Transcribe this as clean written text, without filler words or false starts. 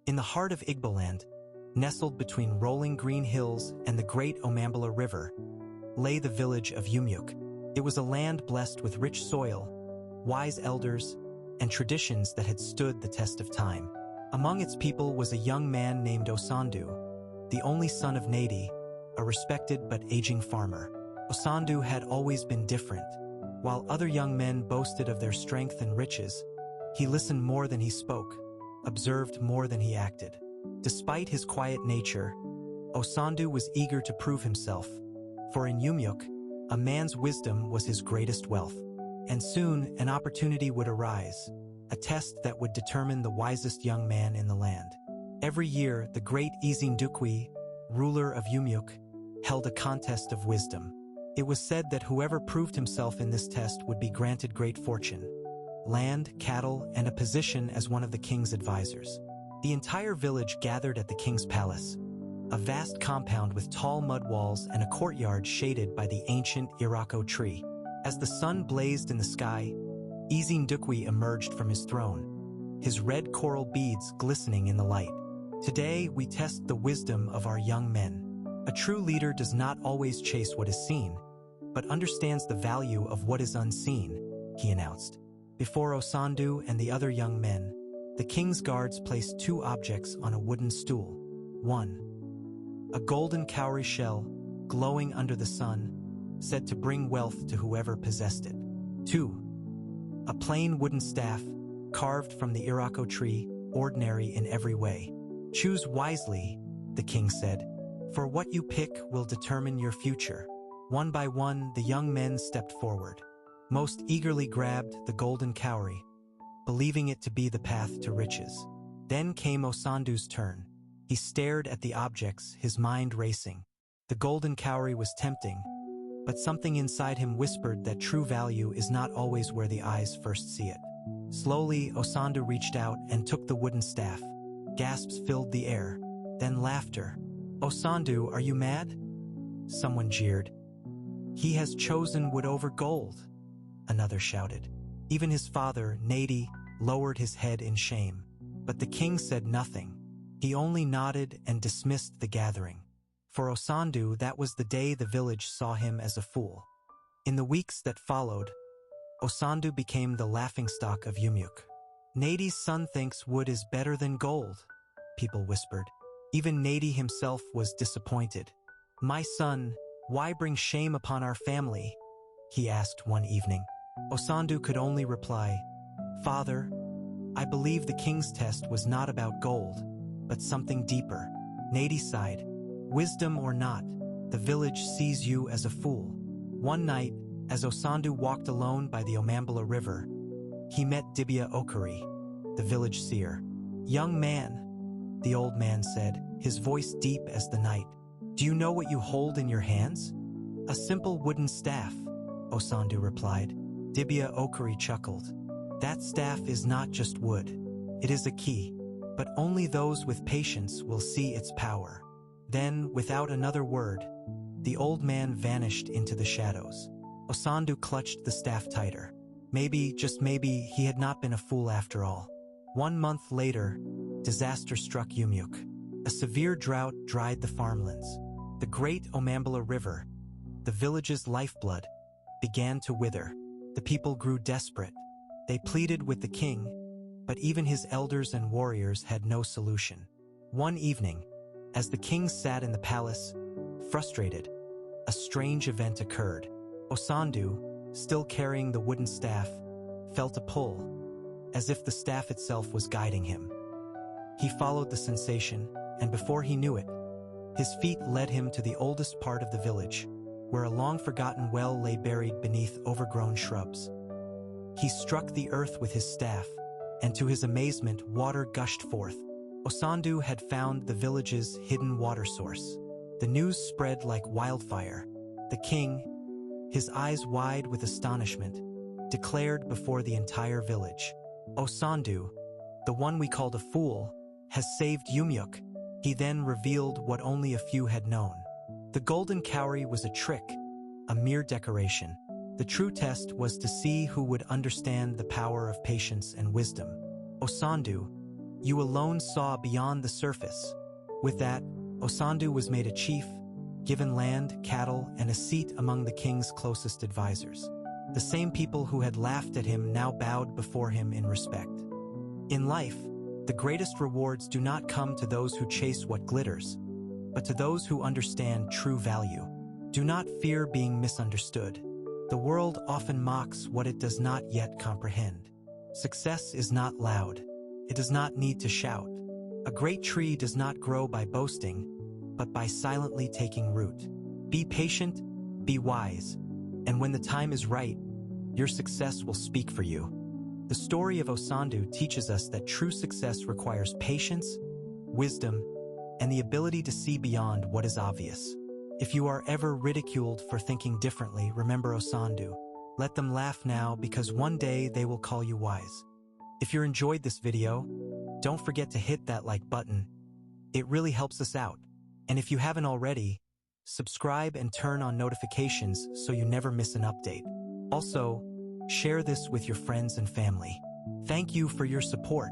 In the heart of Igboland, nestled between rolling green hills and the great Omambala River, lay the village of Umyuk. It was a land blessed with rich soil, wise elders, and traditions that had stood the test of time. Among its people was a young man named Osandu, the only son of Nadi, a respected but aging farmer. Osandu had always been different. While other young men boasted of their strength and riches, he listened more than he spoke, observed more than he acted. Despite his quiet nature, Osandu was eager to prove himself, for in Umyuk, a man's wisdom was his greatest wealth. And soon an opportunity would arise, a test that would determine the wisest young man in the land. Every year, the great Izindukwi, ruler of Umyuk, held a contest of wisdom. It was said that whoever proved himself in this test would be granted great fortune, land, cattle, and a position as one of the king's advisors. The entire village gathered at the king's palace, a vast compound with tall mud walls and a courtyard shaded by the ancient Irako tree. As the sun blazed in the sky, Izindukwi emerged from his throne, his red coral beads glistening in the light. Today, we test the wisdom of our young men. A true leader does not always chase what is seen, but understands the value of what is unseen, he announced. Before Osandu and the other young men, the king's guards placed two objects on a wooden stool. One, a golden cowrie shell, glowing under the sun, said to bring wealth to whoever possessed it. Two, a plain wooden staff, carved from the Irako tree, ordinary in every way. Choose wisely, the king said, for what you pick will determine your future. One by one, the young men stepped forward. Most eagerly grabbed the golden cowrie, believing it to be the path to riches. Then came Osandu's turn. He stared at the objects, his mind racing. The golden cowrie was tempting, but something inside him whispered that true value is not always where the eyes first see it. Slowly, Osandu reached out and took the wooden staff. Gasps filled the air, then laughter. "Osandu, are you mad?" Someone jeered. "He has chosen wood over gold," another shouted. Even his father, Nadi, lowered his head in shame. But the king said nothing. He only nodded and dismissed the gathering. For Osandu, that was the day the village saw him as a fool. In the weeks that followed, Osandu became the laughingstock of Umyuk. "Nadi's son thinks wood is better than gold," people whispered. Even Nadi himself was disappointed. "My son, why bring shame upon our family?" he asked one evening. Osandu could only reply, "Father, I believe the king's test was not about gold, but something deeper." Nadi sighed. "Wisdom or not, the village sees you as a fool." One night, as Osandu walked alone by the Omambala River, he met Dibia Okari, the village seer. "Young man," the old man said, his voice deep as the night, "do you know what you hold in your hands?" "A simple wooden staff," Osandu replied. Dibia Okari chuckled. "That staff is not just wood. It is a key, but only those with patience will see its power." Then, without another word, the old man vanished into the shadows. Osandu clutched the staff tighter. Maybe, just maybe, he had not been a fool after all. 1 month later, disaster struck Umyuk. A severe drought dried the farmlands. The great Omambala River, the village's lifeblood, began to wither. The people grew desperate. They pleaded with the king, but even his elders and warriors had no solution. One evening, as the king sat in the palace, frustrated, a strange event occurred. Osandu, still carrying the wooden staff, felt a pull, as if the staff itself was guiding him. He followed the sensation, and before he knew it, his feet led him to the oldest part of the village, where a long-forgotten well lay buried beneath overgrown shrubs. He struck the earth with his staff, and to his amazement, water gushed forth. Osandu had found the village's hidden water source. The news spread like wildfire. The king, his eyes wide with astonishment, declared before the entire village, "Osandu, the one we called a fool, has saved Umyuk." He then revealed what only a few had known. The golden cowrie was a trick, a mere decoration. The true test was to see who would understand the power of patience and wisdom. Osandu, You alone saw beyond the surface. With that, Osandu was made a chief, given land, cattle, and a seat among the king's closest advisors. The same people who had laughed at him now bowed before him in respect. In life, the greatest rewards do not come to those who chase what glitters, but to those who understand true value. Do not fear being misunderstood. The world often mocks what it does not yet comprehend. Success is not loud. It does not need to shout. A great tree does not grow by boasting, but by silently taking root. Be patient, be wise, and when the time is right, your success will speak for you. The story of Osandu teaches us that true success requires patience, wisdom, and the ability to see beyond what is obvious. If you are ever ridiculed for thinking differently, remember Osandu. Let them laugh now because one day they will call you wise. If you enjoyed this video, don't forget to hit that like button. It really helps us out. And if you haven't already, subscribe and turn on notifications so you never miss an update. Also, share this with your friends and family. Thank you for your support.